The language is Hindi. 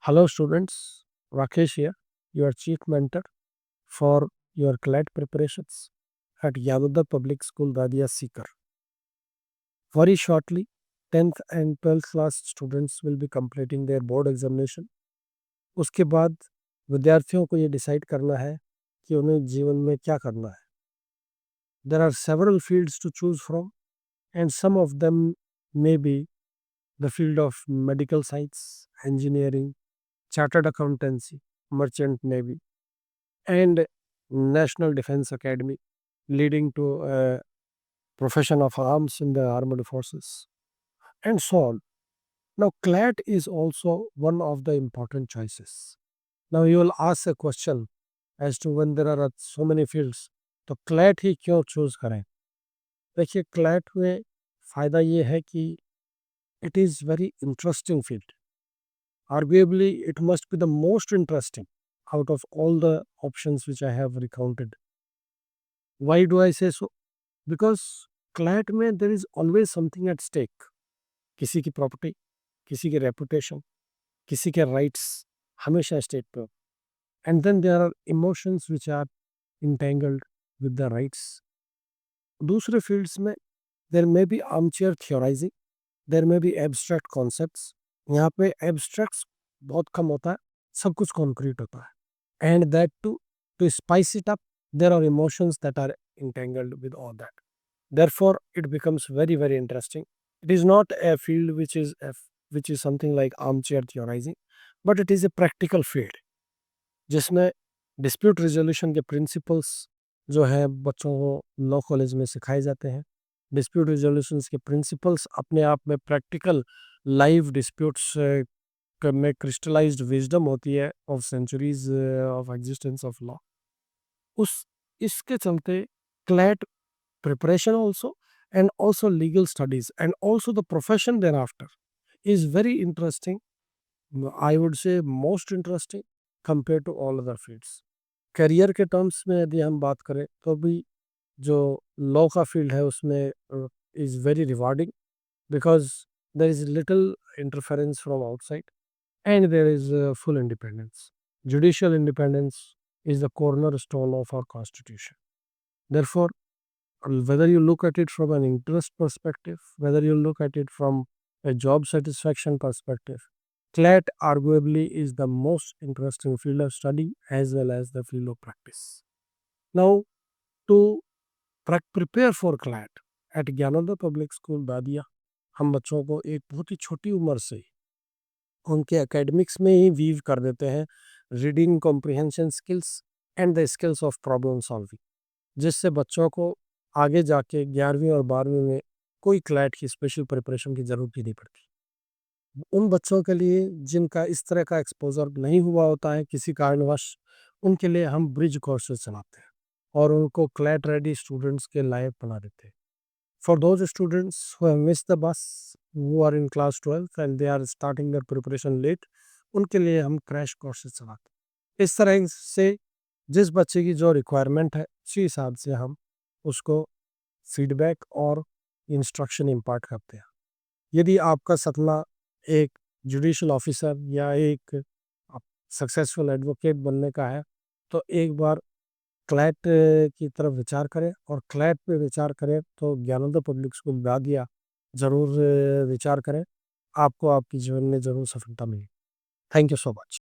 Hello, students. Rakesh here, your chief mentor for your CLAT preparations at Yadodhar Public School, Dadia Sikar. Very shortly, 10th and 12th class students will be completing their board examination. उसके बाद विद्यार्थियों को ये डिसाइड करना है कि उन्हें जीवन में क्या करना है. There are several fields to choose from, and some of them may be the field of medical science, engineering, chartered accountancy, merchant navy, and National Defense Academy, leading to a profession of arms in the armed forces, and so on. Now, CLAT is also one of the important choices. Now, you will ask a question as to when there are so many fields, तो CLAT ही क्यों चूज करें. देखिए, CLAT में फ़ायदा ये है कि it is very interesting field. Arguably, it must be the most interesting out of all the options which I have recounted. Why do I say so? Because CLAT में there is always something at stake. किसी की प्रॉपर्टी, किसी की रेपुटेशन, किसी के राइट्स हमेशा स्टेट पे. And then there are emotions which are entangled with the rights. दूसरे फील्ड्स में there may be armchair theorising, there may be abstract concepts. यहाँ पे एब्स्ट्रैक्ट्स बहुत कम होता है, सब कुछ कॉन्क्रीट होता है. And that to spice it up, there are emotions that are entangled with all that. Therefore, it becomes very, very interesting. It is not a field which is something like armchair theorizing, but it is a practical field जिसमें डिस्प्यूट रिजोल्यूशन के प्रिंसिपल्स जो है बच्चों को लॉ कॉलेज में सिखाए जाते हैं. डिस्प्यूट रिजोल्यूशन के प्रिंसिपल्स अपने आप में प्रैक्टिकल लाइव डिस्प्यूट्स में क्रिस्टलाइज्ड विजडम होती है of centuries of existence of law. उस इसके चलते CLAT preparation also, and also legal studies, and also the profession thereafter is very interesting. I would say most interesting compared to all other fields. Career के टर्म्स में यदि हम बात करें तो भी जो लॉ का फील्ड है उसमें is very rewarding because there is little interference from outside and there is full independence. Judicial independence is the cornerstone of our constitution. Therefore, whether you look at it from an interest perspective, whether you look at it from a job satisfaction perspective, CLAT arguably is the most interesting field of study as well as the field of practice. Now, to prepare for CLAT at Gyanodaya Public School, दादिया, हम बच्चों को एक बहुत ही छोटी उम्र से उनके एकेडमिक्स में ही वीव कर देते हैं reading comprehension skills and the skills of problem solving, जिससे बच्चों को आगे जाके 11वीं और 12वीं में कोई क्लैट की स्पेशल प्रिपरेशन की ज़रूरत ही नहीं पड़ती. उन बच्चों के लिए जिनका इस तरह का एक्सपोजर नहीं हुआ होता है किसी कारणवश, उनके लिए हम ब्रिज कोर्सेज चलाते हैं और उनको क्लैट रेडी स्टूडेंट्स के लायक बना देते हैं. For those students who have missed the bus, who are in class 12 and they are starting their preparation late, उनके लिए हम क्रैश कोर्सेज चलाते हैं. इस तरह से जिस बच्चे की जो रिक्वायरमेंट है उसी हिसाब से हम उसको फीडबैक और इंस्ट्रक्शन इम्पार्ट करते हैं. यदि आपका सपना एक जुडिशियल ऑफिसर या एक सक्सेसफुल एडवोकेट बनने का है तो एक बार क्लैट की तरफ विचार करें, और क्लैट पे विचार करें तो ज्ञानोदय पब्लिक स्कूल दादिया ज़रूर विचार करें. आपको आपकी जीवन में ज़रूर सफलता मिलेगी. Thank you so much.